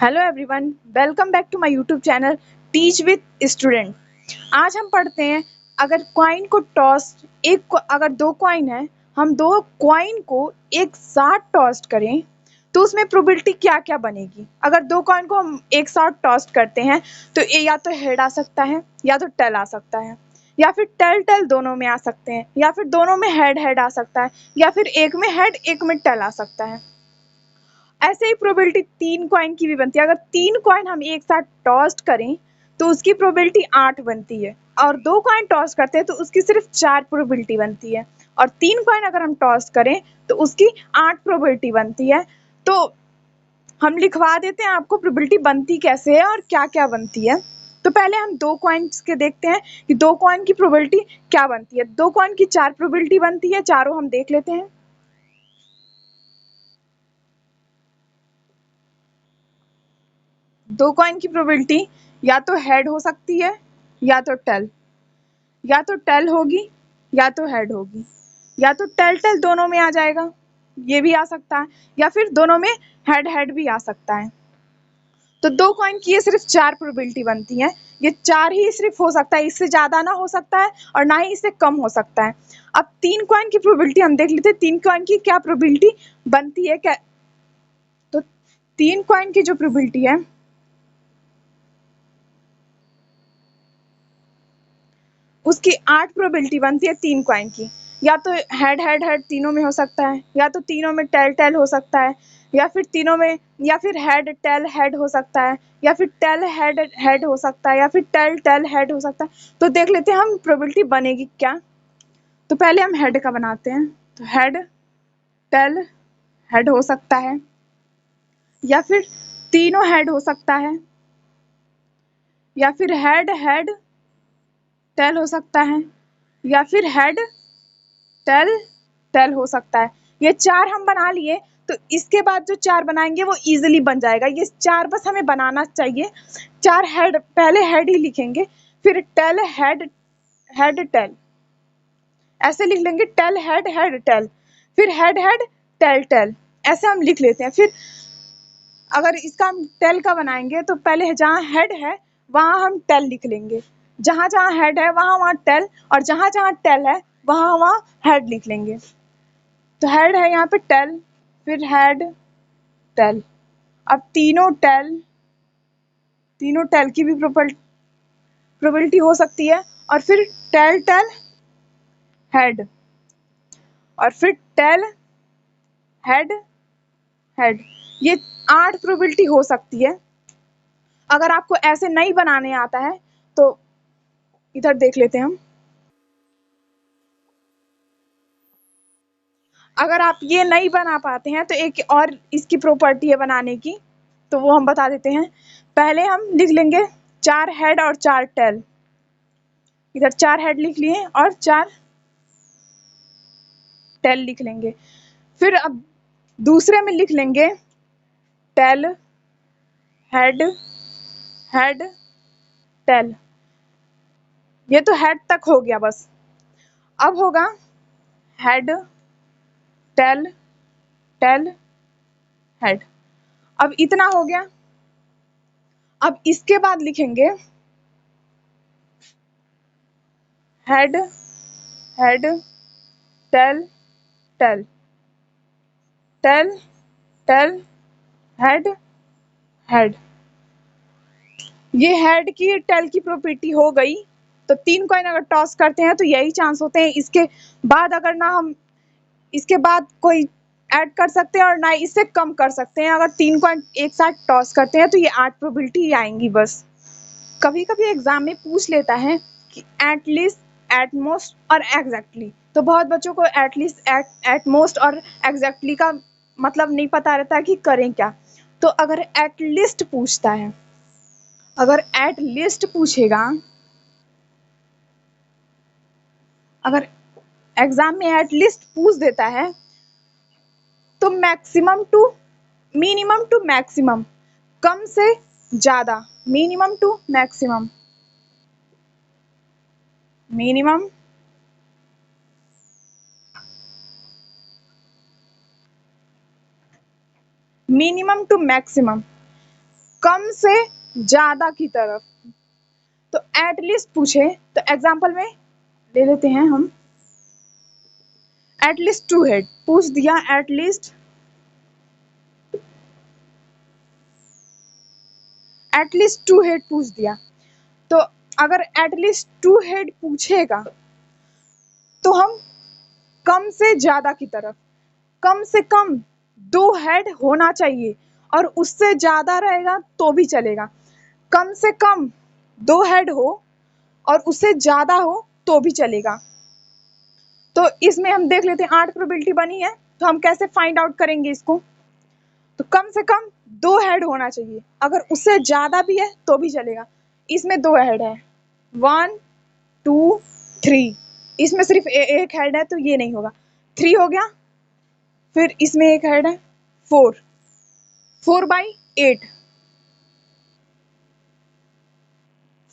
Hello everyone, welcome back to my YouTube channel teach with student. आज हम पढ़ते हैं, अगर कॉइन को टॉस अगर दो कॉइन है, हम दो कॉइन को एक साथ टॉस करें तो उसमें प्रोबेबिलिटी क्या क्या बनेगी। अगर दो कॉइन को हम एक साथ टॉस करते हैं तो ये या तो हेड आ सकता है या तो टेल आ सकता है, या फिर टेल टेल दोनों में आ सकते हैं, या फिर दोनों में हेड हेड आ सकता है, या फिर एक में हेड एक में टेल आ सकता है। ऐसे ही प्रोबेबिलिटी तीन कॉइन की भी बनती है। अगर तीन कॉइन हम एक साथ टॉस करें तो उसकी प्रोबेबिलिटी 8 बनती है, और दो कॉइन टॉस करते हैं तो उसकी सिर्फ 4 प्रोबेबिलिटी बनती है, और तीन कॉइन अगर हम टॉस करें तो उसकी 8 प्रोबेबिलिटी बनती है। तो हम लिखवा देते हैं आपको प्रोबेबिलिटी बनती कैसे है और क्या क्या बनती है। तो पहले हम दो कॉइन्स के देखते हैं कि दो कॉइन की प्रोबेबिलिटी क्या बनती है। दो कॉइन की 4 प्रोबेबिलिटी बनती है, चारों हम देख लेते हैं। दो कॉइन की प्रोबेबिलिटी या तो हेड हो सकती है या तो टेल, या तो टेल होगी या तो हेड होगी, या तो टेल टेल दोनों में आ जाएगा, ये भी आ सकता है, या फिर दोनों में हेड हेड भी आ सकता है। तो दो कॉइन की ये सिर्फ 4 प्रोबेबिलिटी बनती है। ये 4 ही सिर्फ हो सकता है, इससे ज़्यादा ना हो सकता है और ना ही इससे कम हो सकता है। अब तीन कॉइन की प्रोबेबिलिटी हम देख लेते हैं, तीन कॉइन की क्या प्रोबेबिलिटी बनती है क्या। तो तीन कॉइन की जो प्रोबेबिलिटी है उसकी 8 प्रोबेबिलिटी बनती है तीन कॉइन की। या तो हेड हेड हेड तीनों में हो सकता है, या तो तीनों में टेल टेल हो सकता है, या फिर तीनों में, या फिर हेड टेल हेड हो सकता है, या फिर टेल हेड हेड हो सकता है, या फिर टेल टेल हेड हो सकता है। तो देख लेते हैं हम प्रोबेबिलिटी बनेगी क्या। तो पहले हम हेड का बनाते हैं। तो हेड टेल हेड हो सकता है, या फिर तीनों हेड हो सकता है, या फिर हेड हेड टेल हो सकता है, या फिर हेड टेल टेल हो सकता है। ये चार हम बना लिए, तो इसके बाद जो चार बनाएंगे वो इजीली बन जाएगा। ये चार बस हमें बनाना चाहिए। चार हेड, पहले हेड ही लिखेंगे, फिर टेल हेड हेड टेल, ऐसे लिख लेंगे, टेल हेड हेड टेल, फिर हेड हेड टेल टेल, ऐसे हम लिख लेते हैं। फिर अगर इसका हम टेल का बनाएंगे तो पहले जहाँ हेड है वहाँ हम टेल लिख लेंगे, जहाँ जहाँ हेड है वहाँ वहाँ टेल, और जहाँ जहाँ टेल है वहाँ वहाँ हेड लिख लेंगे। तो हेड है यहाँ पे टेल, फिर हेड टेल। अब तीनों टेल की भी प्रोबेबिलिटी हो सकती है, और फिर टेल टेल हेड, और फिर टेल हेड हेड। ये 8 प्रोबेबिलिटी हो सकती है। अगर आपको ऐसे नहीं बनाने आता है तो इधर देख लेते हैं हम। अगर आप ये नहीं बना पाते हैं तो एक और इसकी प्रॉपर्टी है बनाने की, तो वो हम बता देते हैं। पहले हम लिख लेंगे 4 हेड और 4 टेल। इधर 4 हेड लिख लिए और 4 टेल लिख लेंगे। फिर अब दूसरे में लिख लेंगे टेल हेड हेड टेल। ये तो हेड तक हो गया बस। अब होगा हेड टेल टेल हेड। अब इतना हो गया। अब इसके बाद लिखेंगे head head tail tail tail tail head head. ये हेड की टेल की प्रॉपर्टी हो गई। तो तीन कॉइन अगर टॉस करते हैं तो यही चांस होते हैं। इसके बाद अगर ना हम इसके बाद कोई ऐड कर सकते हैं और ना इससे कम कर सकते हैं। अगर तीन कॉइन एक साथ टॉस करते हैं तो ये 8 प्रोबेबिलिटी ही आएंगी बस। कभी कभी एग्जाम में पूछ लेता है कि एट लीस्ट, एट मोस्ट और एग्जैक्टली। तो बहुत बच्चों को एट लीस्ट, एट मोस्ट और एग्जैक्टली का मतलब नहीं पता रहता है कि करें क्या। तो अगर एट लिस्ट पूछता है, अगर एट लिस्ट पूछेगा, अगर एग्जाम में एट लिस्ट पूछ देता है तो maximum to minimum to maximum, कम से ज्यादा, minimum to maximum, minimum minimum to maximum, कम से ज्यादा की तरफ। तो एटलीस्ट पूछे तो एग्जाम्पल में ले लेते हैं हम, एटलीस्ट टू हेड पूछ दिया, एटलीस्ट टू हेड पूछ दिया। तो अगर एटलीस्ट टू हेड पूछेगा तो हम कम से ज्यादा की तरफ, कम से कम 2 हेड होना चाहिए, और उससे ज्यादा रहेगा तो भी चलेगा। कम से कम 2 हेड हो और उससे ज्यादा हो तो भी चलेगा। तो इसमें हम देख लेते हैं 8 प्रोबेबिलिटी बनी है, तो हम कैसे फाइंड आउट करेंगे इसको। तो कम से कम 2 हेड होना चाहिए, अगर उससे ज्यादा भी है तो भी चलेगा। इसमें 2 हेड है, 1 2 3, इसमें सिर्फ एक हेड है तो ये नहीं होगा। 3 हो गया, फिर इसमें एक हेड है 4, 4/8,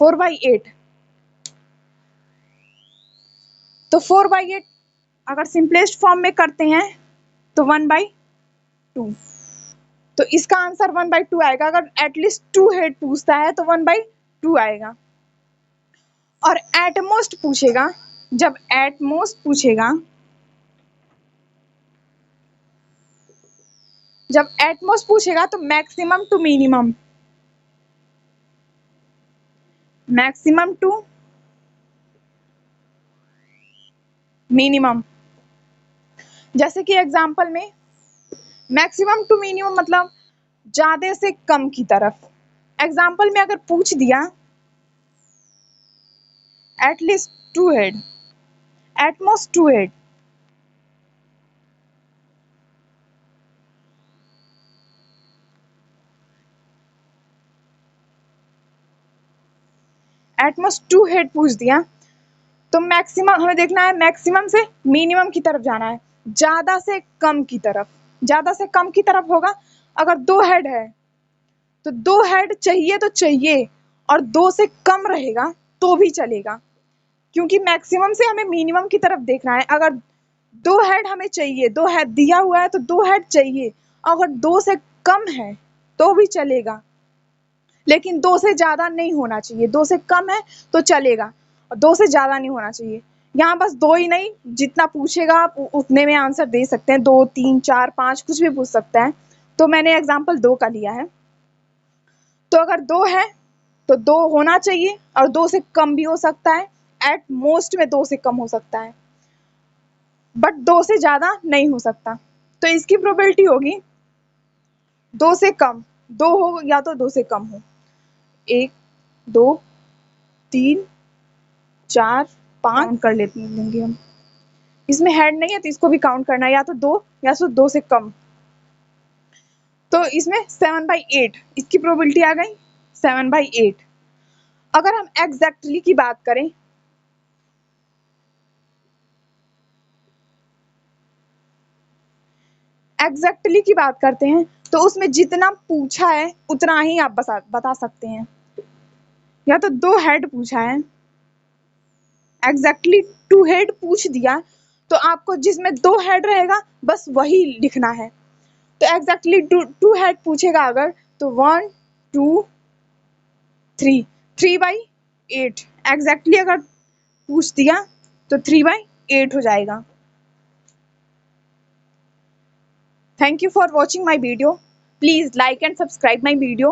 4/8। तो 4/8 अगर सिंपलेस्ट फॉर्म में करते हैं तो 1/2। तो इसका आंसर 1/2 आएगा। अगर एटलीस्ट 2 हेड पूछता है तो 1/2 आएगा। और एटमोस्ट पूछेगा, जब एटमोस्ट पूछेगा, जब एटमोस्ट पूछेगा तो maximum to minimum, maximum to minimum. जैसे कि एग्जांपल में मैक्सिमम टू मिनिमम मतलब ज्यादा से कम की तरफ। एग्जांपल में अगर पूछ दिया at least 2 head, at most 2 head, at most 2 head पूछ दिया तो मैक्सिमम हमें देखना है, मैक्सिमम से मिनिमम की तरफ जाना है, ज्यादा से कम की तरफ। ज्यादा से कम की तरफ होगा, अगर 2 हेड है तो 2 हेड चाहिए तो चाहिए, और 2 से कम रहेगा तो भी चलेगा, क्योंकि मैक्सिमम से हमें मिनिमम की तरफ देखना है। अगर 2 हेड हमें चाहिए, 2 हेड दिया हुआ है तो 2 हेड चाहिए, अगर 2 से कम है तो भी चलेगा, लेकिन 2 से ज्यादा नहीं होना चाहिए। 2 से कम है तो चलेगा और 2 से ज्यादा नहीं होना चाहिए। यहाँ बस 2 ही नहीं, जितना पूछेगा आप उतने में आंसर दे सकते हैं, 2 3 4 5 कुछ भी पूछ सकता है। तो मैंने एग्जाम्पल 2 का लिया है। तो अगर 2 है तो 2 होना चाहिए, और 2 से कम भी हो सकता है, एट मोस्ट में 2 से कम हो सकता है, बट 2 से ज्यादा नहीं हो सकता। तो इसकी प्रोबेबिलिटी होगी 2 से कम, 2 हो या तो 2 से कम हो, 1 2 3 4 5 काउंट कर लेंगे हम। इसमें हेड नहीं है तो इसको भी काउंट करना है, या तो 2 या तो 2 से कम। तो इसमें 7/8 इसकी प्रोबेबिलिटी आ गई 7/8। अगर हम एग्जैक्टली की बात करें, एग्जैक्टली की बात करते हैं तो उसमें जितना पूछा है उतना ही आप बता सकते हैं। या तो 2 हेड पूछा है, एग्जैक्टली 2 हेड पूछ दिया, तो आपको जिसमें 2 हेड रहेगा बस वही लिखना है। तो एग्जैक्टली 2 हेड पूछेगा अगर, तो 1 2 3, 3/8 एग्जैक्टली अगर पूछ दिया तो 3/8 हो जाएगा। Thank you for watching my video. Please like and subscribe my video.